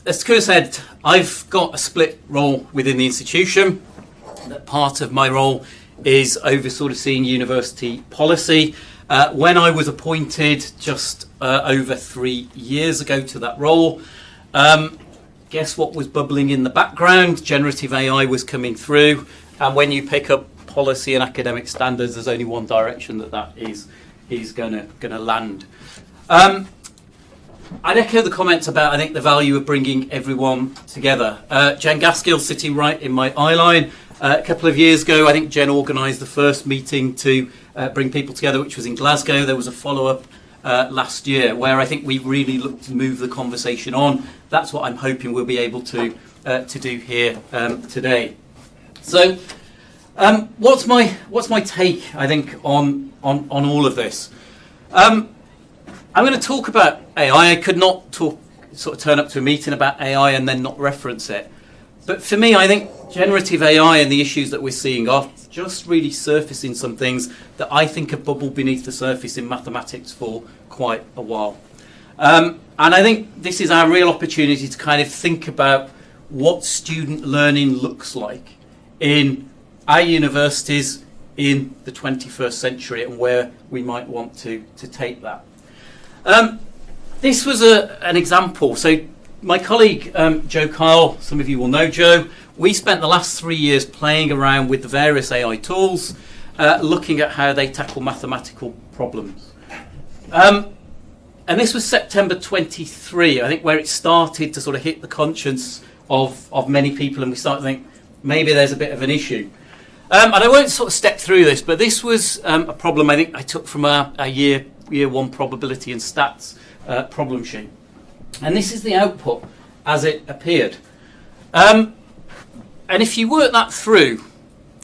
as Kur said, I've got a split role within the institution. That part of my role is over sort of seeing university policy. When I was appointed just over 3 years ago to that role, guess what was bubbling in the background? Generative AI was coming through, and when you pick up policy and academic standards, there's only one direction that is going to land. I'd echo the comments about, I think, the value of bringing everyone together. Jen Gaskill, sitting right in my eye line, a couple of years ago, I think Jen organised the first meeting to bring people together, which was in Glasgow. There was a follow-up last year where I think we really looked to move the conversation on. That's what I'm hoping we'll be able to do here today. So, what's my take, I think, on all of this? I'm going to talk about AI. I could not turn up to a meeting about AI and then not reference it. But for me, I think generative AI and the issues that we're seeing are just really surfacing some things that I think have bubbled beneath the surface in mathematics for quite a while. And I think this is our real opportunity to kind of think about what student learning looks like in our universities in the 21st century and where we might want to take that. This was an example. So my colleague Joe Kyle, some of you will know Joe, we spent the last 3 years playing around with the various AI tools, looking at how they tackle mathematical problems. And this was September 23, I think, where it started to sort of hit the conscience of many people, and we started to think maybe there's a bit of an issue. And I won't sort of step through this, but this was a problem I think I took from our year one probability and stats problem sheet. And this is the output as it appeared. And if you work that through,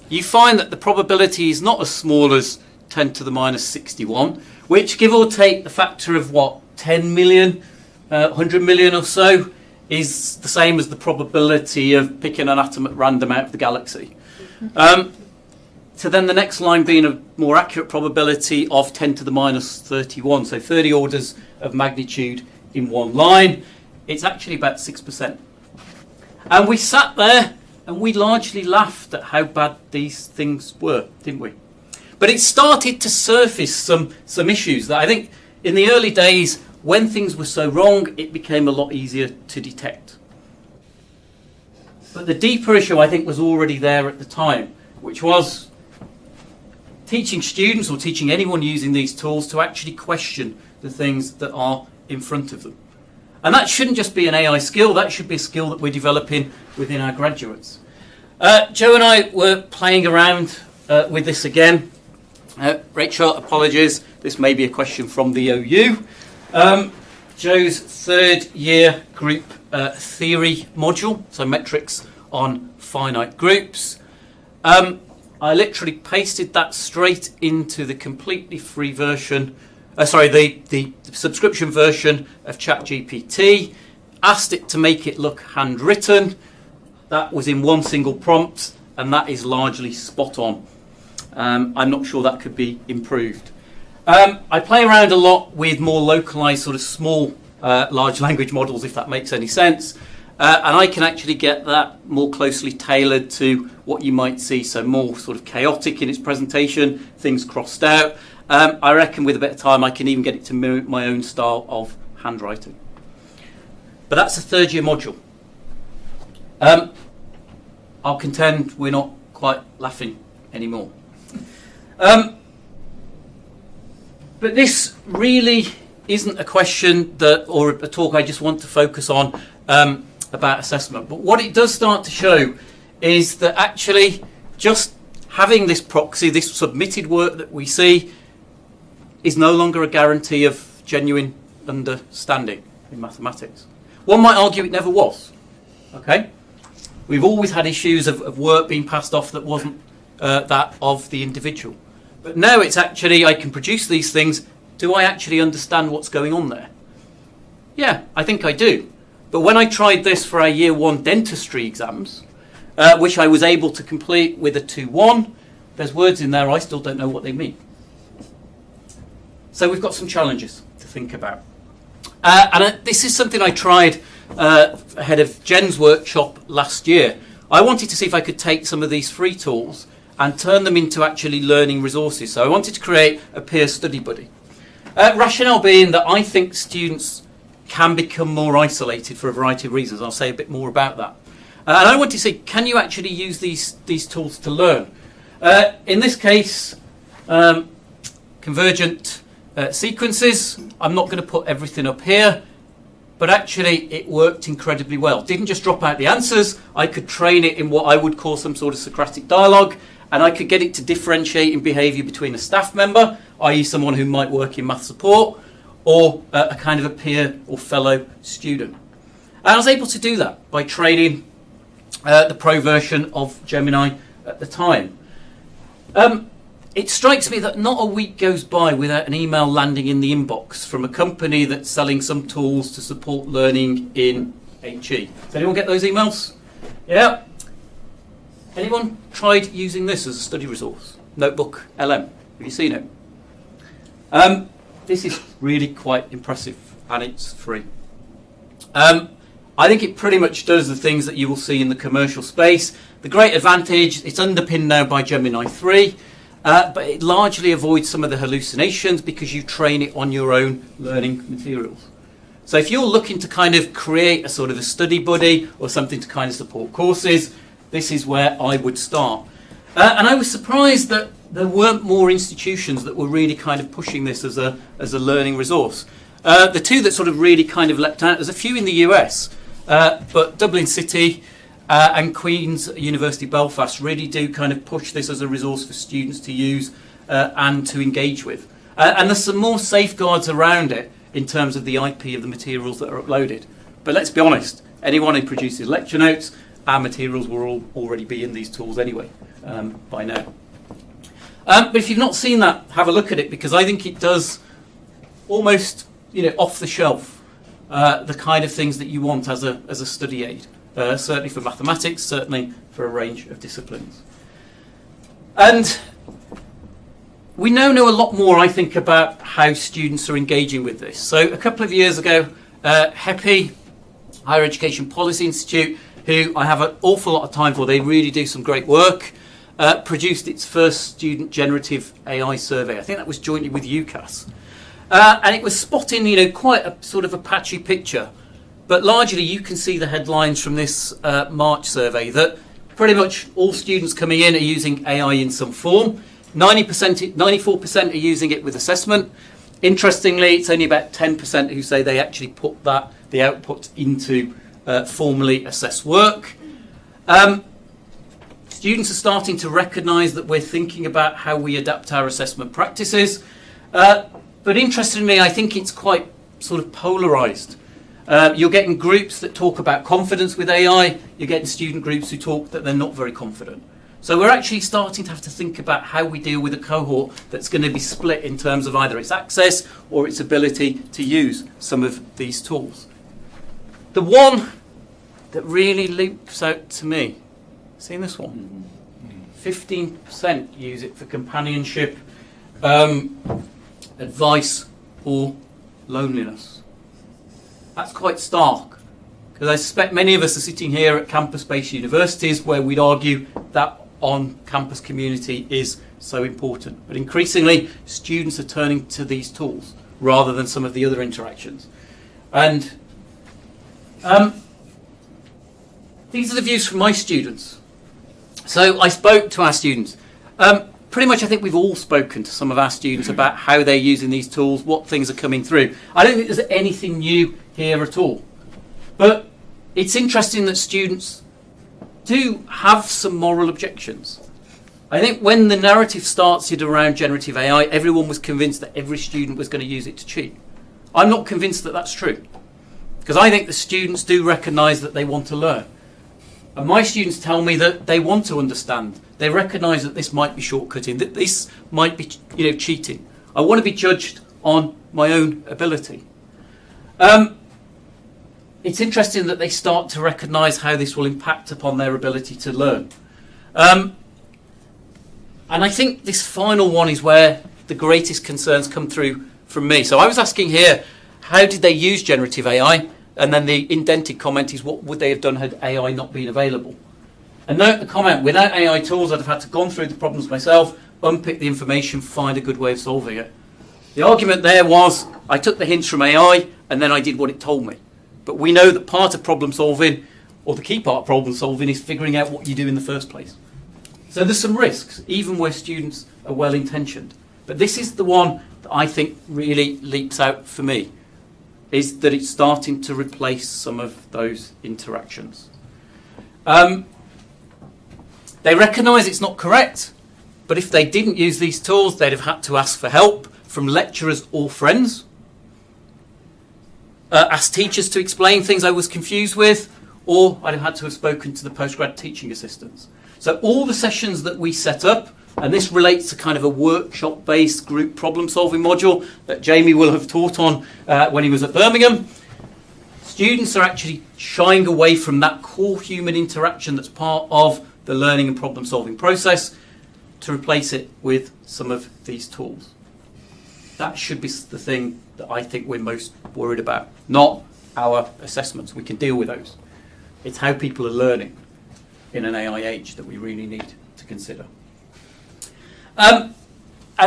you find that the probability is not as small as 10 to the minus 61, which, give or take the factor of what, 10 million, 100 million or so, is the same as the probability of picking an atom at random out of the galaxy. So then the next line being a more accurate probability of 10 to the minus 31, so 30 orders of magnitude in one line. It's actually about 6%. And we sat there and we largely laughed at how bad these things were, didn't we? But it started to surface some issues that I think in the early days, when things were so wrong, it became a lot easier to detect. But the deeper issue, I think, was already there at the time, which was teaching students or teaching anyone using these tools to actually question the things that are in front of them. And that shouldn't just be an AI skill, that should be a skill that we're developing within our graduates. Joe and I were playing around with this again. Rachel, apologies, this may be a question from the OU. Joe's third year group theory module, so metrics on finite groups. I literally pasted that straight into the completely free version, the subscription version of ChatGPT, asked it to make it look handwritten. That was in one single prompt, and that is largely spot on. I'm not sure that could be improved. I play around a lot with more localized sort of small large language models, if that makes any sense. And I can actually get that more closely tailored to what you might see, so more sort of chaotic in its presentation, things crossed out. I reckon with a bit of time I can even get it to mirror my own style of handwriting. But that's a third year module. I'll contend we're not quite laughing anymore. But this really isn't a question or a talk I just want to focus on about assessment. But what it does start to show is that actually just having this proxy, this submitted work that we see, is no longer a guarantee of genuine understanding in mathematics. One might argue it never was. Okay? We've always had issues of work being passed off that wasn't that of the individual. But now it's actually, I can produce these things. Do I actually understand what's going on there? Yeah, I think I do. But when I tried this for our year one dentistry exams, which I was able to complete with a 2-1, there's words in there I still don't know what they mean. So we've got some challenges to think about. And this is something I tried ahead of Jen's workshop last year, I wanted to see if I could take some of these free tools and turn them into actually learning resources. So I wanted to create a peer study buddy. Rationale being that I think students can become more isolated for a variety of reasons. I'll say a bit more about that. And I want to see, can you actually use these tools to learn? In this case, convergent sequences. I'm not going to put everything up here, but actually it worked incredibly well. Didn't just drop out the answers. I could train it in what I would call some sort of Socratic dialogue, and I could get it to differentiate in behaviour between a staff member, i.e. someone who might work in math support, or a kind of a peer or fellow student. And I was able to do that by training the pro version of Gemini at the time. It strikes me that not a week goes by without an email landing in the inbox from a company that's selling some tools to support learning in HE. Does anyone get those emails? Yeah. Anyone tried using this as a study resource? Notebook LM. Have you seen it? This is really quite impressive, and it's free. I think it pretty much does the things that you will see in the commercial space. The great advantage, it's underpinned now by Gemini 3, but it largely avoids some of the hallucinations because you train it on your own learning materials. So if you're looking to kind of create a sort of a study buddy or something to kind of support courses, this is where I would start. And I was surprised that there weren't more institutions that were really kind of pushing this as a learning resource. The two that sort of really kind of leapt out, there's a few in the US, but Dublin City and Queen's University Belfast really do kind of push this as a resource for students to use and to engage with. And there's some more safeguards around it in terms of the IP of the materials that are uploaded. But let's be honest, anyone who produces lecture notes, our materials will all already be in these tools anyway by now. But if you've not seen that, have a look at it, because I think it does almost, off the shelf, the kind of things that you want as a study aid. Certainly for mathematics, certainly for a range of disciplines. And we now know a lot more, I think, about how students are engaging with this. So a couple of years ago, HEPI, Higher Education Policy Institute, who I have an awful lot of time for, they really do some great work, produced its first student generative AI survey. I think that was jointly with UCAS. And it was spotting, quite a sort of a patchy picture. But largely you can see the headlines from this March survey that pretty much all students coming in are using AI in some form. 94% are using it with assessment. Interestingly, it's only about 10% who say they actually put the output into formally assessed work. Students are starting to recognise that we're thinking about how we adapt our assessment practices. But interestingly, I think it's quite sort of polarised. You're getting groups that talk about confidence with AI. You're getting student groups who talk that they're not very confident. So we're actually starting to have to think about how we deal with a cohort that's going to be split in terms of either its access or its ability to use some of these tools. The one that really leaps out to me, seen this one? 15% use it for companionship, advice, or loneliness. That's quite stark, because I suspect many of us are sitting here at campus-based universities where we'd argue that on-campus community is so important. But increasingly, students are turning to these tools rather than some of the other interactions. And these are the views from my students. So I spoke to our students. Pretty much I think we've all spoken to some of our students about how they're using these tools, what things are coming through. I don't think there's anything new here at all. But it's interesting that students do have some moral objections. I think when the narrative started around generative AI, everyone was convinced that every student was going to use it to cheat. I'm not convinced that that's true, because I think the students do recognise that they want to learn. And my students tell me that they want to understand. They recognise that this might be shortcutting, that this might be, cheating. I want to be judged on my own ability. It's interesting that they start to recognise how this will impact upon their ability to learn. And I think this final one is where the greatest concerns come through from me. So I was asking here, how did they use generative AI? And then the indented comment is, what would they have done had AI not been available? And note the comment, without AI tools, I'd have had to gone through the problems myself, unpick the information, find a good way of solving it. The argument there was, I took the hints from AI, and then I did what it told me. But we know that part of problem solving, or the key part of problem solving, is figuring out what you do in the first place. So there's some risks, even where students are well-intentioned. But this is the one that I think really leaps out for me, is that it's starting to replace some of those interactions. They recognise it's not correct, but if they didn't use these tools, they'd have had to ask for help from lecturers or friends, ask teachers to explain things I was confused with, or I'd have had to have spoken to the postgrad teaching assistants. So all the sessions that we set up, and this relates to kind of a workshop-based group problem-solving module that Jamie will have taught on when he was at Birmingham, students are actually shying away from that core human interaction that's part of the learning and problem-solving process to replace it with some of these tools. That should be the thing that I think we're most worried about, not our assessments. We can deal with those. It's how people are learning in an AI age that we really need to consider. And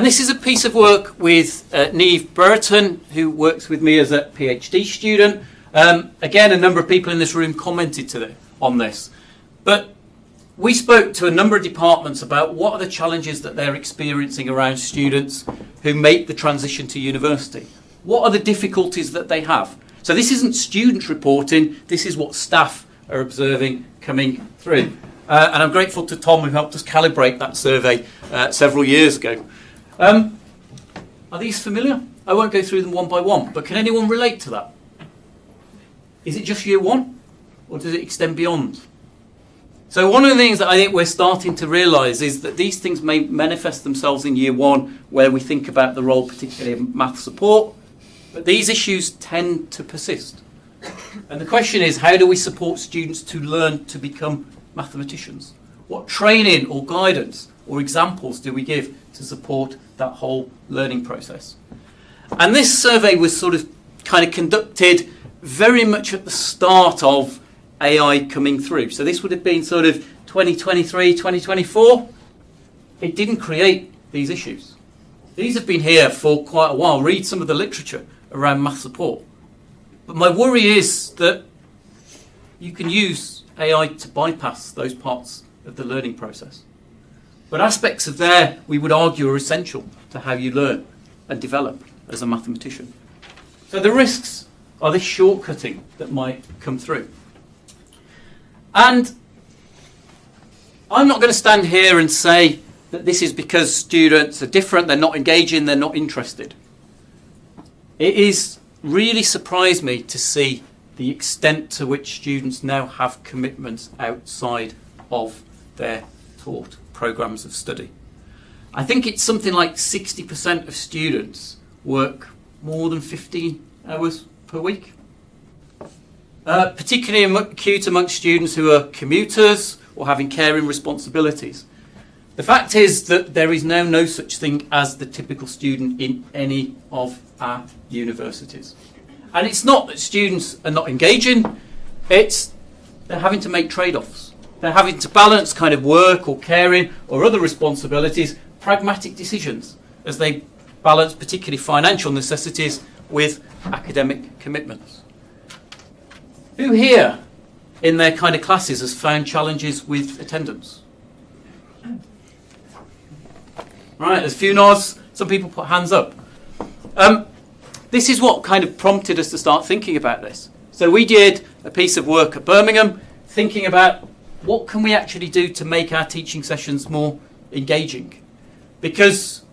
this is a piece of work with Niamh Burton, who works with me as a PhD student. Again, a number of people in this room commented on this. But we spoke to a number of departments about what are the challenges that they're experiencing around students who make the transition to university. What are the difficulties that they have? So this isn't students reporting, this is what staff are observing coming through. And I'm grateful to Tom, who helped us calibrate that survey several years ago. Are these familiar? I won't go through them one by one, but can anyone relate to that? Is it just year one, or does it extend beyond? So one of the things that I think we're starting to realise is that these things may manifest themselves in year one, where we think about the role particularly of math support, but these issues tend to persist. And the question is, how do we support students to learn to become mathematicians? What training or guidance or examples do we give to support that whole learning process? And this survey was sort of kind of conducted very much at the start of AI coming through. So this would have been sort of 2023, 2024. It didn't create these issues. These have been here for quite a while. Read some of the literature around math support. But my worry is that you can use AI to bypass those parts of the learning process. But aspects of there, we would argue, are essential to how you learn and develop as a mathematician. So the risks are this shortcutting that might come through. And I'm not going to stand here and say that this is because students are different, they're not engaging, they're not interested. It is really surprised me to see the extent to which students now have commitments outside of their taught programmes of study. I think it's something like 60% of students work more than 15 hours per week. Particularly acute amongst students who are commuters or having caring responsibilities. The fact is that there is now no such thing as the typical student in any of our universities. And it's not that students are not engaging, it's they're having to make trade-offs. They're having to balance kind of work or caring or other responsibilities, pragmatic decisions, as they balance particularly financial necessities with academic commitments. Who here in their kind of classes has found challenges with attendance? Right, there's a few nods, some people put hands up. This is what kind of prompted us to start thinking about this. So we did a piece of work at Birmingham thinking about what can we actually do to make our teaching sessions more engaging. Because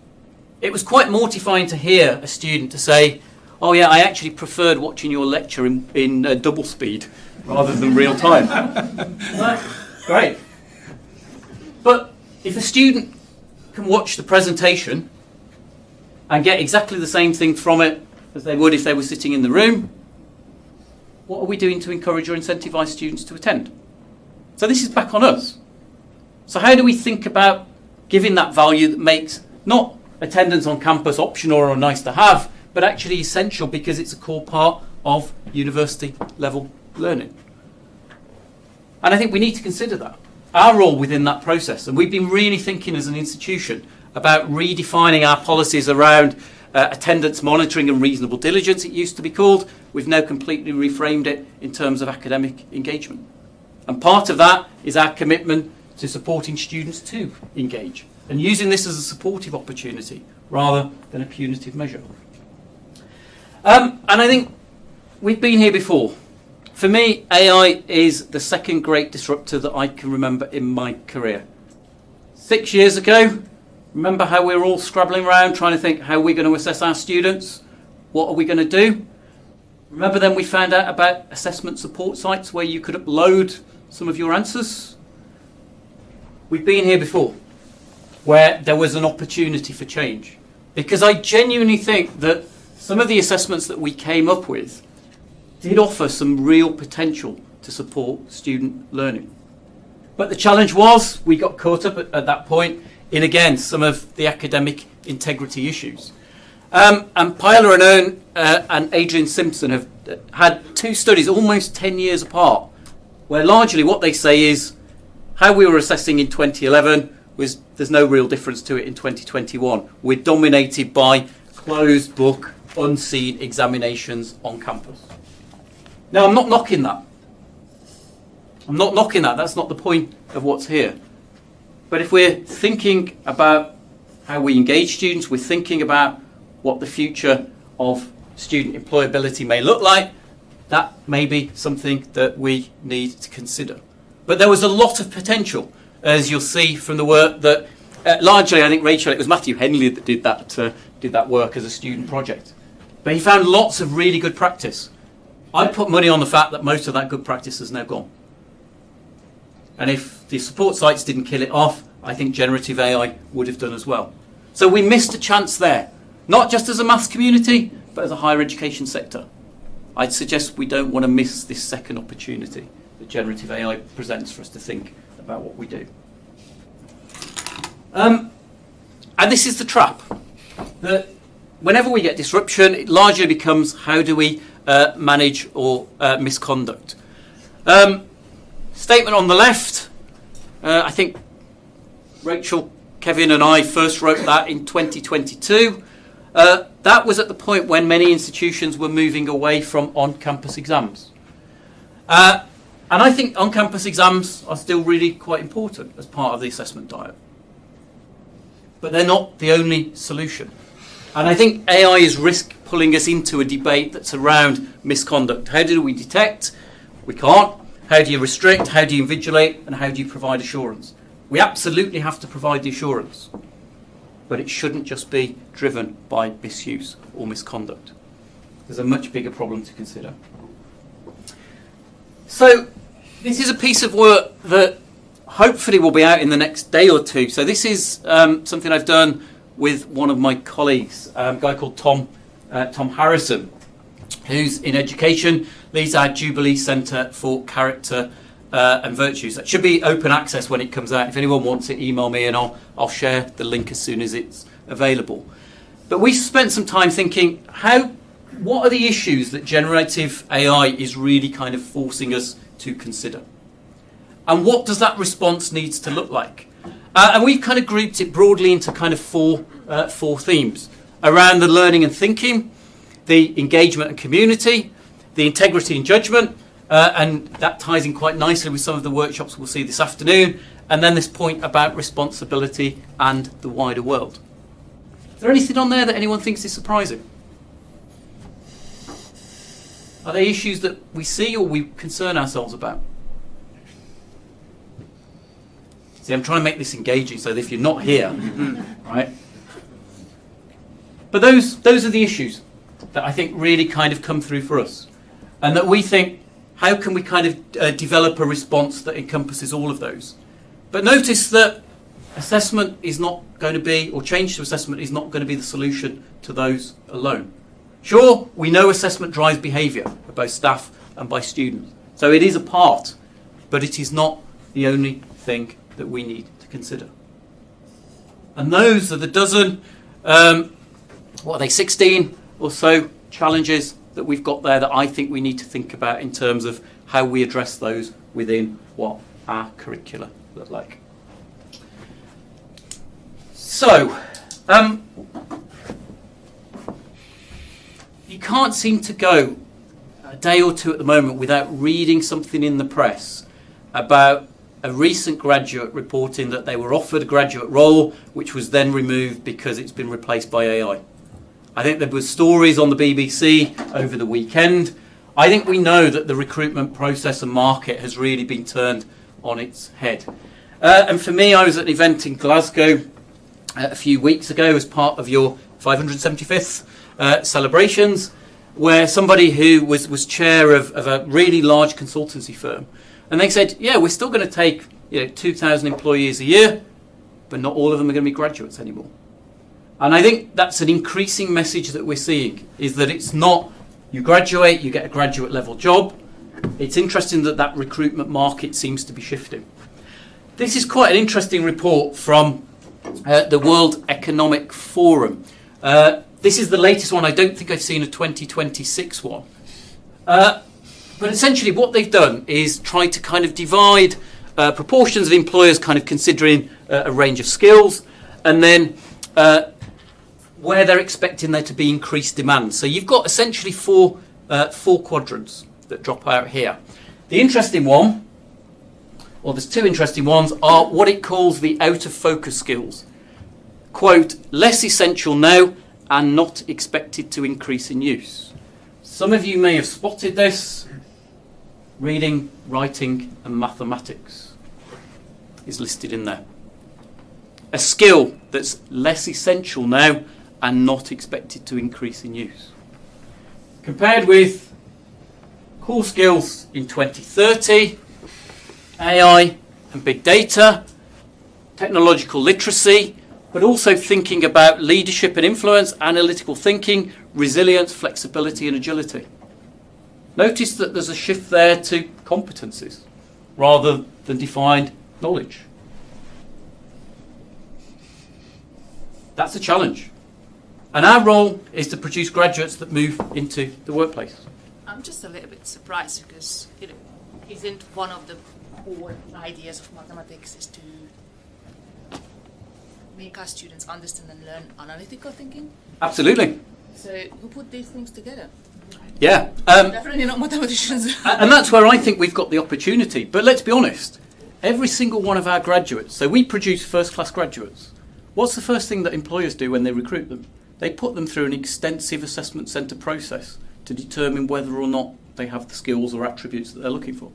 it was quite mortifying to hear a student to say, oh yeah, I actually preferred watching your lecture in double speed rather than real time. Right, great. But if a student can watch the presentation and get exactly the same thing from it as they would if they were sitting in the room, what are we doing to encourage or incentivise students to attend? So this is back on us. So how do we think about giving that value that makes not attendance on campus optional or nice to have, but actually essential because it's a core part of university level learning. And I think we need to consider that, our role within that process. And we've been really thinking as an institution about redefining our policies around attendance monitoring and reasonable diligence, it used to be called. We've now completely reframed it in terms of academic engagement. And part of that is our commitment to supporting students to engage and using this as a supportive opportunity rather than a punitive measure. And I think we've been here before. For me, AI is the second great disruptor that I can remember in my career. 6 years ago, remember how we were all scrabbling around trying to think how we're going to assess our students? What are we going to do? Remember then we found out about assessment support sites where you could upload some of your answers? We've been here before, where there was an opportunity for change. Because I genuinely think that some of the assessments that we came up with did offer some real potential to support student learning. But the challenge was we got caught up at that point in, again, some of the academic integrity issues. And Pyla Anone and Adrian Simpson have had two studies almost 10 years apart, where largely what they say is how we were assessing in 2011 was there's no real difference to it in 2021. We're dominated by closed book, unseen examinations on campus. Now, I'm not knocking that. That's not the point of what's here. But if we're thinking about how we engage students, we're thinking about what the future of student employability may look like, that may be something that we need to consider. But there was a lot of potential, as you'll see from the work that, largely, I think, Rachel, it was Matthew Henley that did that work as a student project. But he found lots of really good practice. I put money on the fact that most of that good practice has now gone. And if the support sites didn't kill it off, I think generative AI would have done as well. So we missed a chance there, not just as a maths community, but as a higher education sector. I'd suggest we don't want to miss this second opportunity that generative AI presents for us to think about what we do. And this is the trap, that whenever we get disruption, it largely becomes how do we manage or misconduct. Statement on the left, I think Rachel, Kevin and I first wrote that in 2022. That was at the point when many institutions were moving away from on-campus exams. And I think on-campus exams are still really quite important as part of the assessment diet. But they're not the only solution. And I think AI is risk pulling us into a debate that's around misconduct. How do we detect? We can't. How do you restrict? How do you invigilate? And how do you provide assurance? We absolutely have to provide the assurance. But it shouldn't just be driven by misuse or misconduct. There's a much bigger problem to consider. So this is a piece of work that hopefully will be out in the next day or two. So this is something I've done with one of my colleagues, a guy called Tom Harrison, who's in education, leads our Jubilee Centre for Character and Virtues. That should be open access when it comes out. If anyone wants it, email me and I'll share the link as soon as it's available. But we spent some time thinking, what are the issues that generative AI is really kind of forcing us to consider? And what does that response needs to look like? And we've kind of grouped it broadly into kind of four themes around the learning and thinking, the engagement and community, the integrity and judgment, and that ties in quite nicely with some of the workshops we'll see this afternoon, and then this point about responsibility and the wider world. Is there anything on there that anyone thinks is surprising? Are they issues that we see or we concern ourselves about? See, I'm trying to make this engaging so that if you're not here, right? But those are the issues that I think really kind of come through for us. And that we think, how can we kind of develop a response that encompasses all of those? But notice that assessment is not going to be, or change to assessment is not going to be the solution to those alone. Sure, we know assessment drives behaviour of both staff and by students. So it is a part, but it is not the only thing that we need to consider. And those are the dozen, 16 or so challenges that we've got there that I think we need to think about in terms of how we address those within what our curricula look like. So, you can't seem to go a day or two at the moment without reading something in the press about a recent graduate reporting that they were offered a graduate role which was then removed because it's been replaced by AI. I think there were stories on the BBC over the weekend. I think we know that the recruitment process and market has really been turned on its head. And for me, I was at an event in Glasgow a few weeks ago as part of your 575th celebrations, where somebody who was chair of a really large consultancy firm, and they said, yeah, we're still going to take 2,000 employees a year, but not all of them are going to be graduates anymore. And I think that's an increasing message that we're seeing, is that it's not you graduate, you get a graduate level job. It's interesting that that recruitment market seems to be shifting. This is quite an interesting report from the World Economic Forum. This is the latest one. I don't think I've seen a 2026 one. But essentially what they've done is try to kind of divide proportions of employers kind of considering a range of skills, and then where they're expecting there to be increased demand. So you've got essentially four quadrants that drop out here. The interesting one, or there's two interesting ones, are what it calls the out-of-focus skills. Quote, less essential now and not expected to increase in use. Some of you may have spotted this. Reading, writing and mathematics is listed in there. A skill that's less essential now and not expected to increase in use. Compared with core skills in 2030, AI and big data, technological literacy, but also thinking about leadership and influence, analytical thinking, resilience, flexibility and agility. Notice that there's a shift there to competencies rather than defined knowledge. That's a challenge. And our role is to produce graduates that move into the workplace. I'm just a little bit surprised because isn't one of the core ideas of mathematics is to make our students understand and learn analytical thinking? Absolutely. So who put these things together? Yeah. Definitely not mathematicians. And that's where I think we've got the opportunity. But let's be honest, every single one of our graduates, so we produce first-class graduates. What's the first thing that employers do when they recruit them? They put them through an extensive assessment centre process to determine whether or not they have the skills or attributes that they're looking for.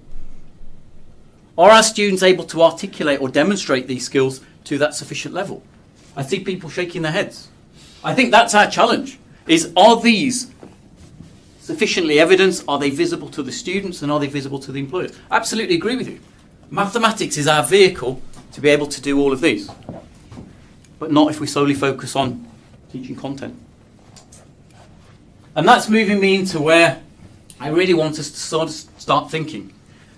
Are our students able to articulate or demonstrate these skills to that sufficient level? I see people shaking their heads. I think that's our challenge, is are these sufficiently evidenced? Are they visible to the students and are they visible to the employers? Absolutely agree with you. Mathematics is our vehicle to be able to do all of these, but not if we solely focus on teaching content. And that's moving me into where I really want us to sort of start thinking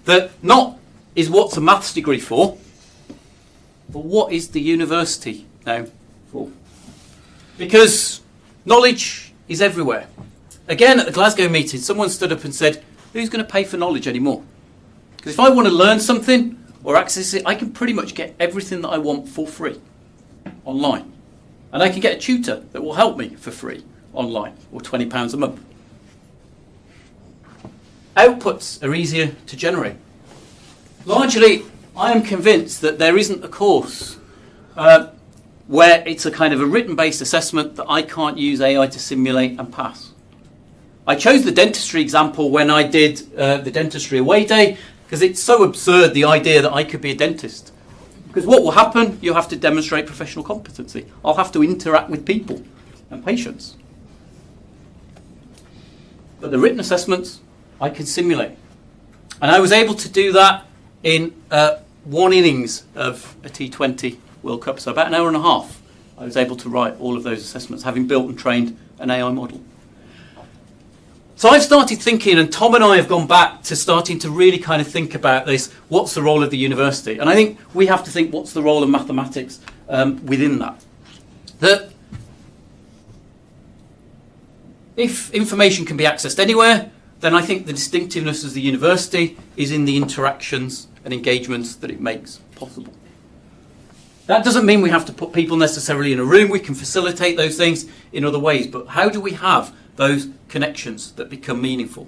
that not is what's a maths degree for, but what is the university now for? Because knowledge is everywhere. Again, at the Glasgow meeting, someone stood up and said, who's going to pay for knowledge anymore? Because if I want to learn something or access it, I can pretty much get everything that I want for free online. And I can get a tutor that will help me for free online, or £20 a month. Outputs are easier to generate. Largely, I am convinced that there isn't a course where it's a kind of a written-based assessment that I can't use AI to simulate and pass. I chose the dentistry example when I did the dentistry away day because it's so absurd, the idea that I could be a dentist. Because what will happen? You'll have to demonstrate professional competency. I'll have to interact with people and patients. But the written assessments, I can simulate. And I was able to do that in one innings of a T20 World Cup, so about an hour and a half. I was able to write all of those assessments, having built and trained an AI model. So I've started thinking, and Tom and I have gone back to starting to really kind of think about this, what's the role of the university? And I think we have to think, what's the role of mathematics within that? If information can be accessed anywhere, then I think the distinctiveness of the university is in the interactions and engagements that it makes possible. That doesn't mean we have to put people necessarily in a room. We can facilitate those things in other ways. But how do we have those connections that become meaningful?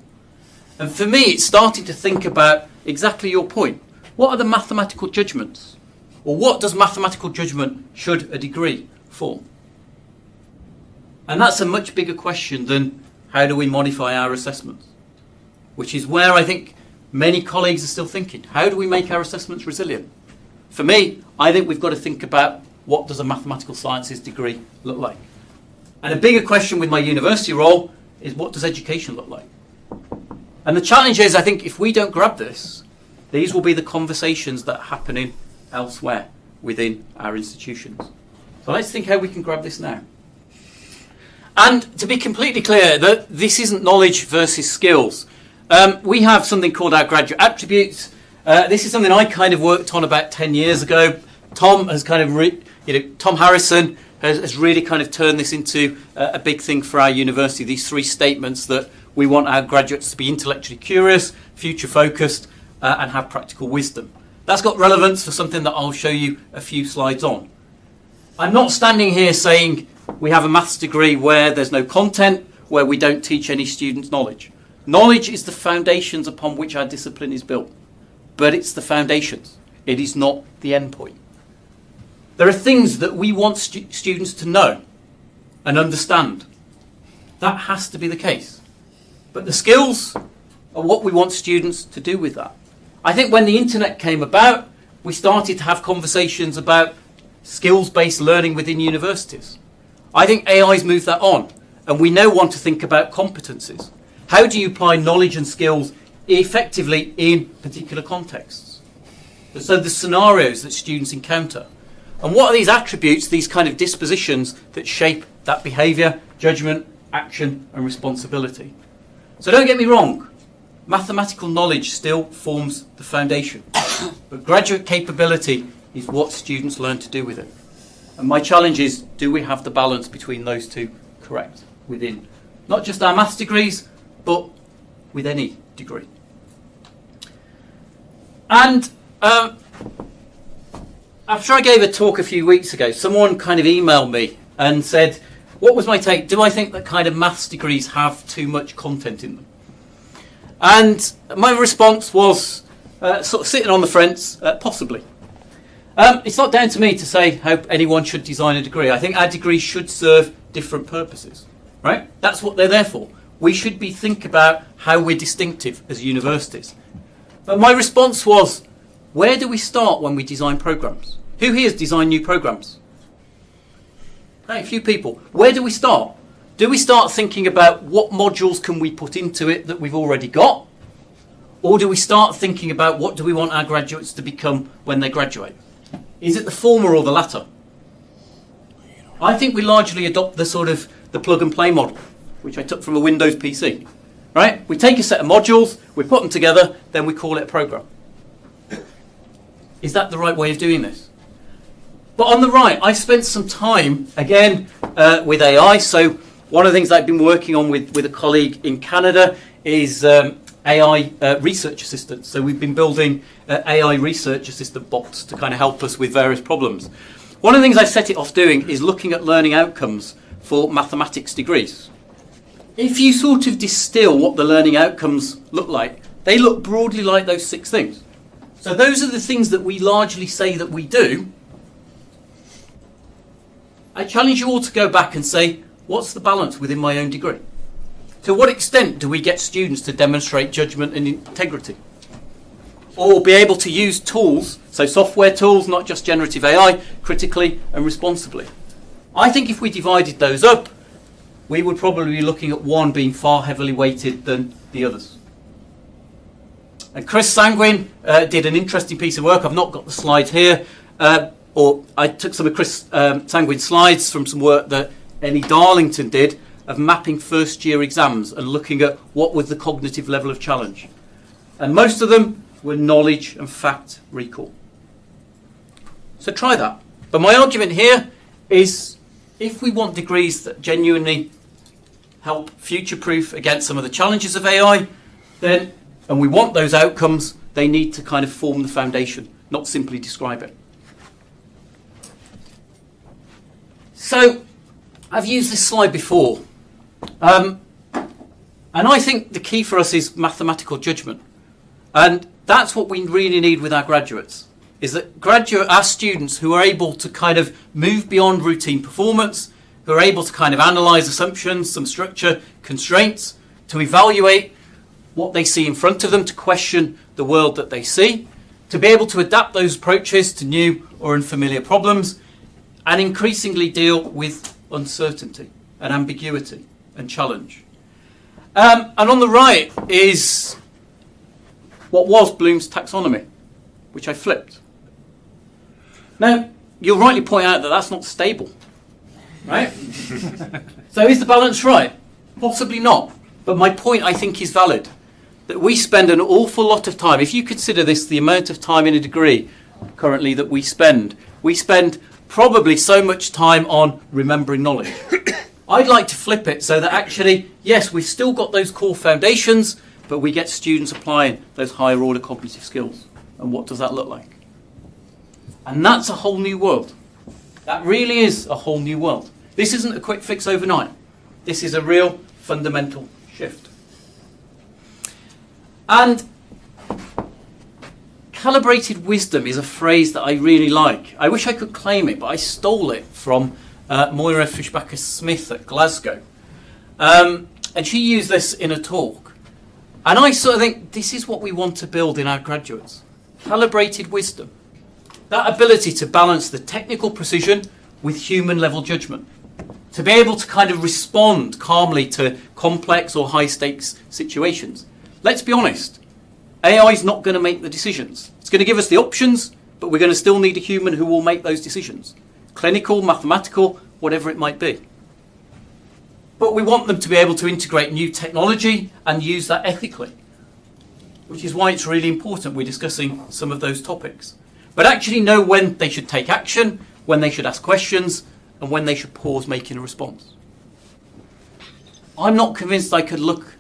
And for me, it's starting to think about exactly your point. What are the mathematical judgments? Or what does mathematical judgment should a degree form? And that's a much bigger question than how do we modify our assessments? Which is where I think many colleagues are still thinking. How do we make our assessments resilient? For me, I think we've got to think about what does a mathematical sciences degree look like? And a bigger question with my university role is what does education look like? And the challenge is, I think if we don't grab this, these will be the conversations that are happening elsewhere within our institutions. So let's think how we can grab this now. And to be completely clear, that this isn't knowledge versus skills. We have something called our graduate attributes. This is something I kind of worked on about 10 years ago. Tom has kind of, Tom Harrison has really kind of turned this into a big thing for our university. These 3 statements that we want our graduates to be intellectually curious, future focused, and have practical wisdom. That's got relevance for something that I'll show you a few slides on. I'm not standing here saying we have a maths degree where there's no content, where we don't teach any students knowledge. Knowledge is the foundations upon which our discipline is built. But it's the foundations. It is not the end point. There are things that we want students to know and understand. That has to be the case. But the skills are what we want students to do with that. I think when the internet came about, we started to have conversations about skills-based learning within universities. I think AI's moved that on, and we now want to think about competencies. How do you apply knowledge and skills effectively in particular contexts? So the scenarios that students encounter. And what are these attributes, these kind of dispositions that shape that behaviour, judgment, action and responsibility? So don't get me wrong, mathematical knowledge still forms the foundation. But graduate capability is what students learn to do with it. And my challenge is, do we have the balance between those two correct within not just our maths degrees, but with any degree? And after I gave a talk a few weeks ago, someone kind of emailed me and said, what was my take? Do I think that kind of maths degrees have too much content in them? And my response was sort of sitting on the fence, possibly. It's not down to me to say how anyone should design a degree. I think our degrees should serve different purposes, right? That's what they're there for. We should think about how we're distinctive as universities. But my response was, where do we start when we design programs? Who here has designed new programs? Hey, a few people. Where do we start? Do we start thinking about what modules can we put into it that we've already got? Or do we start thinking about what do we want our graduates to become when they graduate? Is it the former or the latter? I think we largely adopt the sort of the plug and play model, which I took from a Windows PC. Right? We take a set of modules, we put them together, then we call it a program. Is that the right way of doing this? But on the right, I've spent some time, again, with AI. So one of the things I've been working on with a colleague in Canada is AI research assistants. So we've been building AI research assistant bots to kind of help us with various problems. One of the things I've set it off doing is looking at learning outcomes for mathematics degrees. If you sort of distill what the learning outcomes look like, they look broadly like those 6 things. So those are the things that we largely say that we do. I challenge you all to go back and say, what's the balance within my own degree? To what extent do we get students to demonstrate judgment and integrity? Or be able to use tools, so software tools, not just generative AI, critically and responsibly? I think if we divided those up, we would probably be looking at one being far heavily weighted than the others. And Chris Sanguine did an interesting piece of work. I've not got the slides here. Or I took some of Chris Sanguine's slides from some work that Ellie Darlington did of mapping first-year exams and looking at what was the cognitive level of challenge. And most of them were knowledge and fact recall. So try that. But my argument here is if we want degrees that genuinely help future-proof against some of the challenges of AI, then, and we want those outcomes, they need to kind of form the foundation, not simply describe it. So, I've used this slide before, and I think the key for us is mathematical judgment. And that's what we really need with our graduates, is that our students who are able to kind of move beyond routine performance, who are able to kind of analyse assumptions, some structure, constraints, to evaluate what they see in front of them, to question the world that they see, to be able to adapt those approaches to new or unfamiliar problems, and increasingly deal with uncertainty and ambiguity and challenge. And on the right is what was Bloom's taxonomy, which I flipped. Now, you'll rightly point out that that's not stable, right? So is the balance right? Possibly not. But my point, I think, is valid. That we spend an awful lot of time, if you consider this the amount of time in a degree currently that we spend probably so much time on remembering knowledge. I'd like to flip it so that actually, yes, we've still got those core foundations, but we get students applying those higher order cognitive skills. And what does that look like? And that's a whole new world. That really is a whole new world. This isn't a quick fix overnight. This is a real fundamental shift. And calibrated wisdom is a phrase that I really like. I wish I could claim it, but I stole it from Moira Fishbacher-Smith at Glasgow. And she used this in a talk. And I sort of think this is what we want to build in our graduates. Calibrated wisdom. That ability to balance the technical precision with human-level judgment. To be able to kind of respond calmly to complex or high-stakes situations. Let's be honest, AI is not going to make the decisions. It's going to give us the options, but we're going to still need a human who will make those decisions. Clinical, mathematical, whatever it might be. But we want them to be able to integrate new technology and use that ethically, which is why it's really important we're discussing some of those topics. But actually know when they should take action, when they should ask questions, and when they should pause making a response. I'm not convinced I could look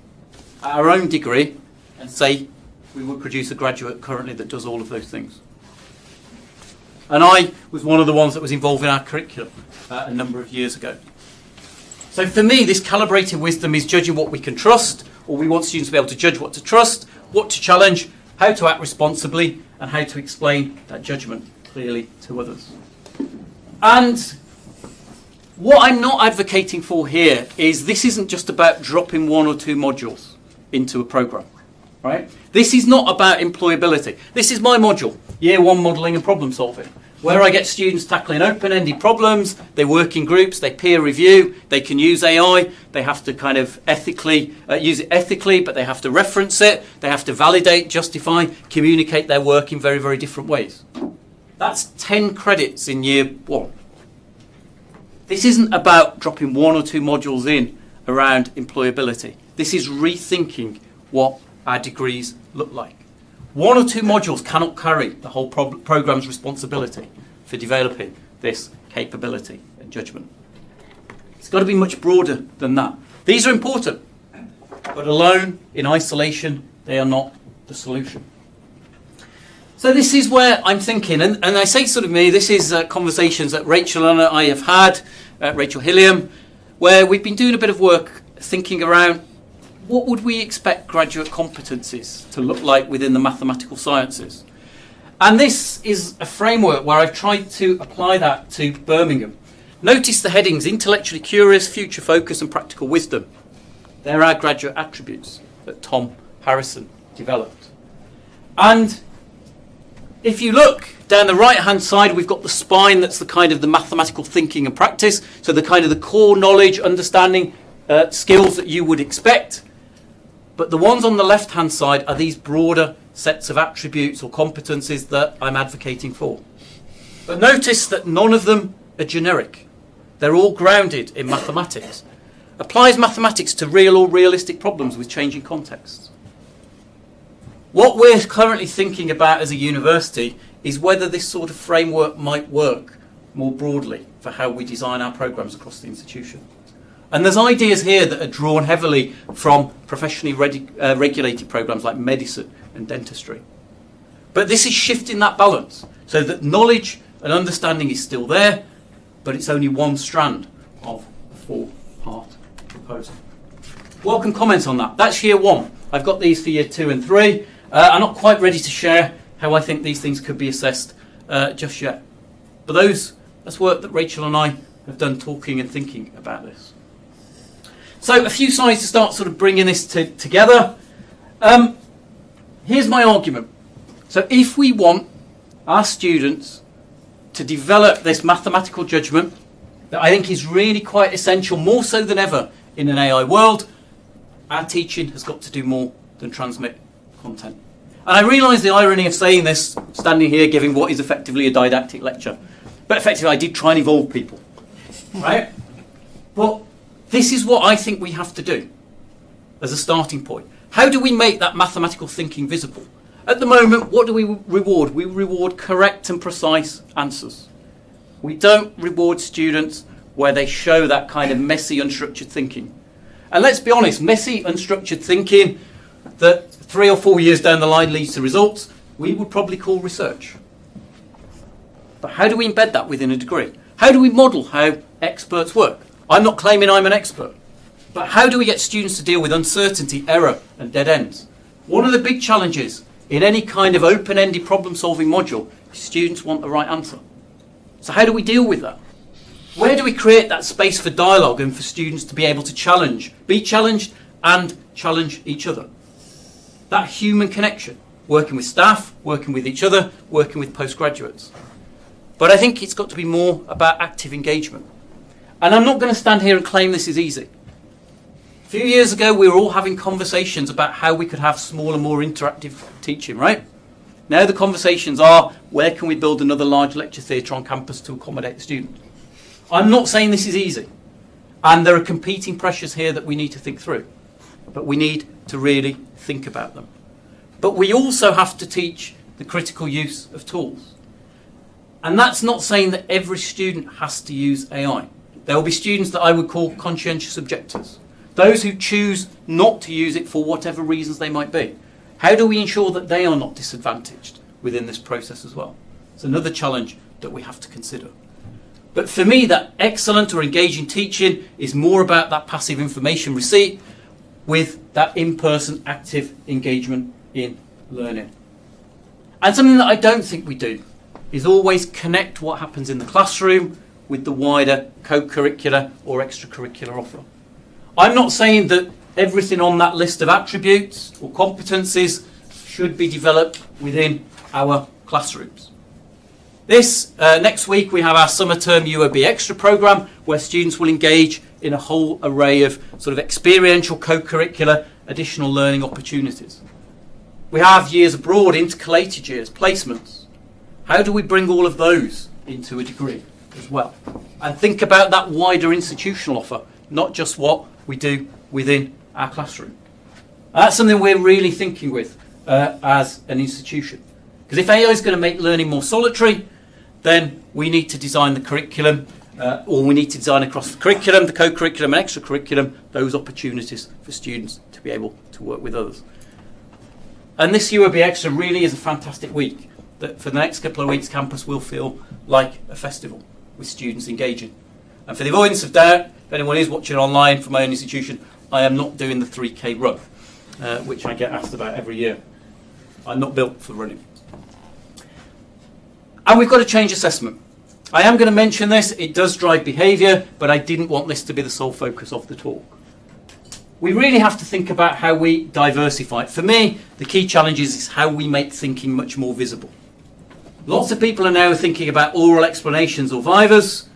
at our own degree and say we would produce a graduate currently that does all of those things. And I was one of the ones that was involved in our curriculum a number of years ago. So for me, this calibrated wisdom is judging what we can trust, or we want students to be able to judge what to trust, what to challenge, how to act responsibly, and how to explain that judgment clearly to others. And what I'm not advocating for here is this isn't just about dropping one or two modules into a program, right? This is not about employability. This is my module, Year 1 Modelling and Problem Solving, where I get students tackling open-ended problems, they work in groups, they peer review, they can use AI, they have to kind of use it ethically, but they have to reference it, they have to validate, justify, communicate their work in very, very different ways. That's 10 credits in Year 1. This isn't about dropping one or two modules in around employability. This is rethinking what our degrees look like. One or two modules cannot carry the whole programme's responsibility for developing this capability and judgment. It's got to be much broader than that. These are important, but alone, in isolation, they are not the solution. So this is where I'm thinking, and I say sort of me, this is conversations that Rachel and I have had, Rachel Hilliam, where we've been doing a bit of work thinking around what would we expect graduate competencies to look like within the mathematical sciences. And this is a framework where I've tried to apply that to Birmingham. Notice the headings: intellectually curious, future focus and practical wisdom. They're our graduate attributes that Tom Harrison developed. And if you look down the right-hand side, we've got the spine that's the kind of the mathematical thinking and practice, so the kind of the core knowledge, understanding, skills that you would expect. But the ones on the left-hand side are these broader sets of attributes or competencies that I'm advocating for. But notice that none of them are generic. They're all grounded in mathematics. Applies mathematics to real or realistic problems with changing contexts. What we're currently thinking about as a university is whether this sort of framework might work more broadly for how we design our programs across the institution. And there's ideas here that are drawn heavily from professionally regulated programs like medicine and dentistry. But this is shifting that balance so that knowledge and understanding is still there, but it's only one strand of a four-part proposal. Welcome comments on that. That's year one. I've got these for year 2 and 3. I'm not quite ready to share how I think these things could be assessed just yet. But that's work that Rachel and I have done talking and thinking about this. So a few slides to start sort of bringing this together. Here's my argument. So if we want our students to develop this mathematical judgment that I think is really quite essential, more so than ever in an AI world, our teaching has got to do more than transmit content. And I realise the irony of saying this, standing here giving what is effectively a didactic lecture. But effectively I did try and evolve people, right? But this is what I think we have to do as a starting point. How do we make that mathematical thinking visible? At the moment, what do we reward? We reward correct and precise answers. We don't reward students where they show that kind of messy, unstructured thinking. And let's be honest, messy, unstructured thinking that 3 or 4 years down the line leads to results, we would probably call research. But how do we embed that within a degree? How do we model how experts work? I'm not claiming I'm an expert, but how do we get students to deal with uncertainty, error, and dead ends? One of the big challenges in any kind of open-ended problem-solving module is students want the right answer. So how do we deal with that? Where do we create that space for dialogue and for students to be able to challenge, be challenged, and challenge each other? That human connection, working with staff, working with each other, working with postgraduates. But I think it's got to be more about active engagement. And I'm not going to stand here and claim this is easy. A few years ago, we were all having conversations about how we could have smaller, more interactive teaching, right? Now the conversations are, where can we build another large lecture theatre on campus to accommodate the student? I'm not saying this is easy. And there are competing pressures here that we need to think through. But we need to really think about them. But we also have to teach the critical use of tools. And that's not saying that every student has to use AI. There will be students that I would call conscientious objectors. Those who choose not to use it for whatever reasons they might be. How do we ensure that they are not disadvantaged within this process as well? It's another challenge that we have to consider. But for me, that excellent or engaging teaching is more about that passive information receipt with that in-person active engagement in learning. And something that I don't think we do is always connect what happens in the classroom with the wider co-curricular or extracurricular offer. I'm not saying that everything on that list of attributes or competencies should be developed within our classrooms. Next week we have our summer term UOB Extra programme where students will engage in a whole array of sort of experiential co-curricular additional learning opportunities. We have years abroad, intercalated years, placements. How do we bring all of those into a degree as well? And think about that wider institutional offer, not just what we do within our classroom. That's something we're really thinking with as an institution. Because if AI is going to make learning more solitary, then we need to design the curriculum, or we need to design across the curriculum, the co-curriculum and extra-curriculum, those opportunities for students to be able to work with others. And this UOB Extra really is a fantastic week. That for the next couple of weeks, campus will feel like a festival with students engaging. And for the avoidance of doubt, if anyone is watching online from my own institution, I am not doing the 3K run, which I get asked about every year. I'm not built for running. And we've got to change assessment. I am going to mention this, it does drive behaviour, but I didn't want this to be the sole focus of the talk. We really have to think about how we diversify. For me, the key challenge is how we make thinking much more visible. Lots of people are now thinking about oral explanations or vivas.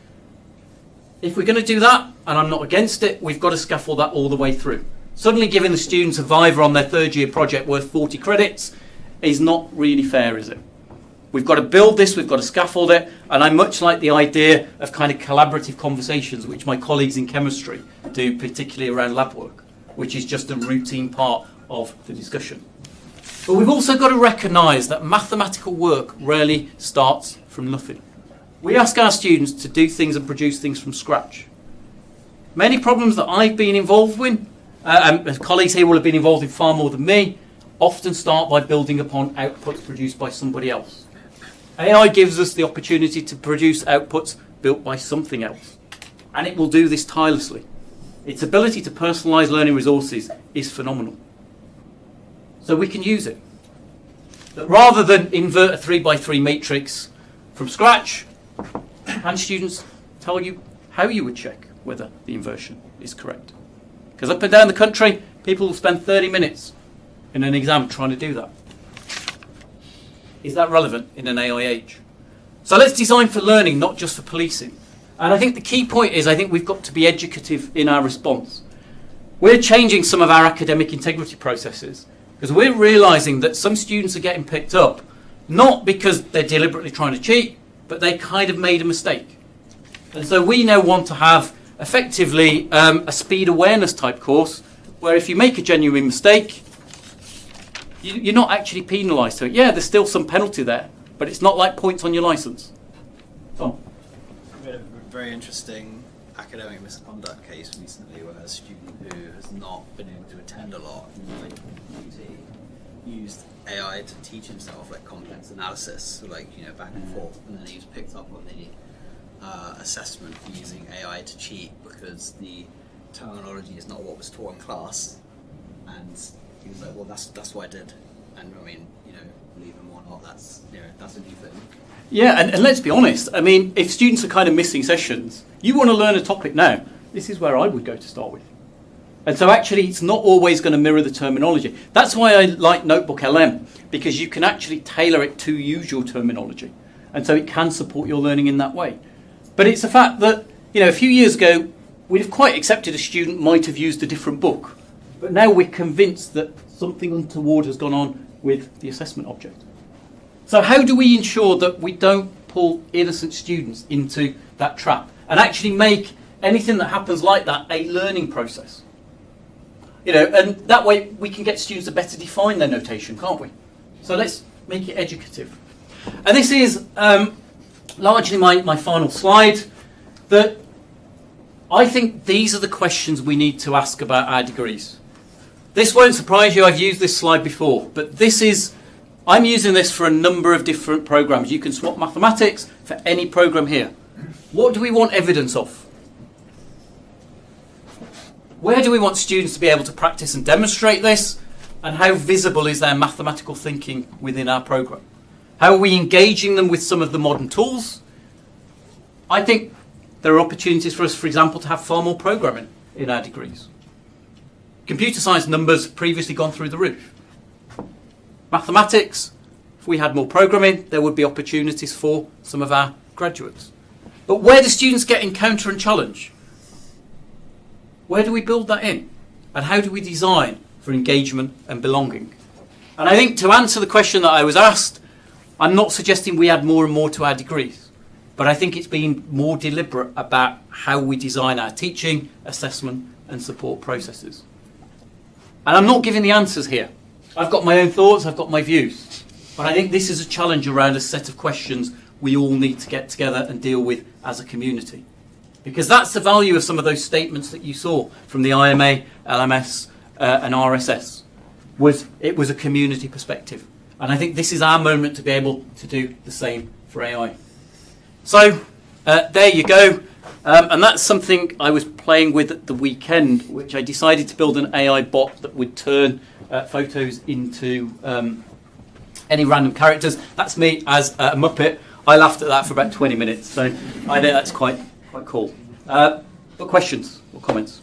If we're going to do that, and I'm not against it, we've got to scaffold that all the way through. Suddenly giving the students a viva on their third year project worth 40 credits is not really fair, is it? We've got to build this, we've got to scaffold it, and I much like the idea of kind of collaborative conversations, which my colleagues in chemistry do, particularly around lab work, which is just a routine part of the discussion. But we've also got to recognise that mathematical work rarely starts from nothing. We ask our students to do things and produce things from scratch. many problems that I've been involved with, and colleagues here will have been involved in far more than me, often start by building upon outputs produced by somebody else. AI gives us the opportunity to produce outputs built by something else, and it will do this tirelessly. Its ability to personalise learning resources is phenomenal. So we can use it. But rather than invert a 3x3 matrix from scratch, can students tell you how you would check whether the inversion is correct? Because up and down the country, people will spend 30 minutes in an exam trying to do that. Is that relevant in an AI age? So let's design for learning, not just for policing. And I think the key point is I think we've got to be educative in our response. We're changing some of our academic integrity processes because we're realising that some students are getting picked up not because they're deliberately trying to cheat, but they kind of made a mistake. And so we now want to have effectively a speed awareness type course where if you make a genuine mistake, you're not actually penalised. So yeah, there's still some penalty there, but it's not like points on your licence. Tom? We had a very interesting academic misconduct case recently where a student who has not been able to attend a lot used AI to teach himself like complex analysis, so like back and forth, and then he was picked up on the assessment for using AI to cheat because the terminology is not what was taught in class, and he was like, well, that's what I did, and I mean, believe him or not, that's a new thing. Yeah, and let's be honest. I mean, if students are kind of missing sessions, you want to learn a topic now. This is where I would go to start with. And so actually, it's not always going to mirror the terminology. That's why I like Notebook LM, because you can actually tailor it to use your terminology. And so it can support your learning in that way. But it's a fact that, a few years ago, we'd have quite accepted a student might have used a different book. But now we're convinced that something untoward has gone on with the assessment object. So how do we ensure that we don't pull innocent students into that trap and actually make anything that happens like that a learning process? And that way we can get students to better define their notation, can't we? So let's make it educative. And this is largely my final slide, that I think these are the questions we need to ask about our degrees. This won't surprise you, I've used this slide before, but I'm using this for a number of different programs. You can swap mathematics for any program here. What do we want evidence of? Where do we want students to be able to practice and demonstrate this? And how visible is their mathematical thinking within our program? How are we engaging them with some of the modern tools? I think there are opportunities for us, for example, to have far more programming in our degrees. Computer science numbers previously gone through the roof. Mathematics, if we had more programming, there would be opportunities for some of our graduates. But where do students get encounter and challenge? Where do we build that in? And how do we design for engagement and belonging? And I think to answer the question that I was asked, I'm not suggesting we add more and more to our degrees, but I think it's being more deliberate about how we design our teaching, assessment and support processes. And I'm not giving the answers here. I've got my own thoughts, I've got my views. But I think this is a challenge around a set of questions we all need to get together and deal with as a community. Because that's the value of some of those statements that you saw from the IMA, LMS and RSS. It was a community perspective. And I think this is our moment to be able to do the same for AI. So there you go. And that's something I was playing with at the weekend, which I decided to build an AI bot that would turn photos into any random characters. That's me as a Muppet. I laughed at that for about 20 minutes, so I know that's quite cool. But questions or comments?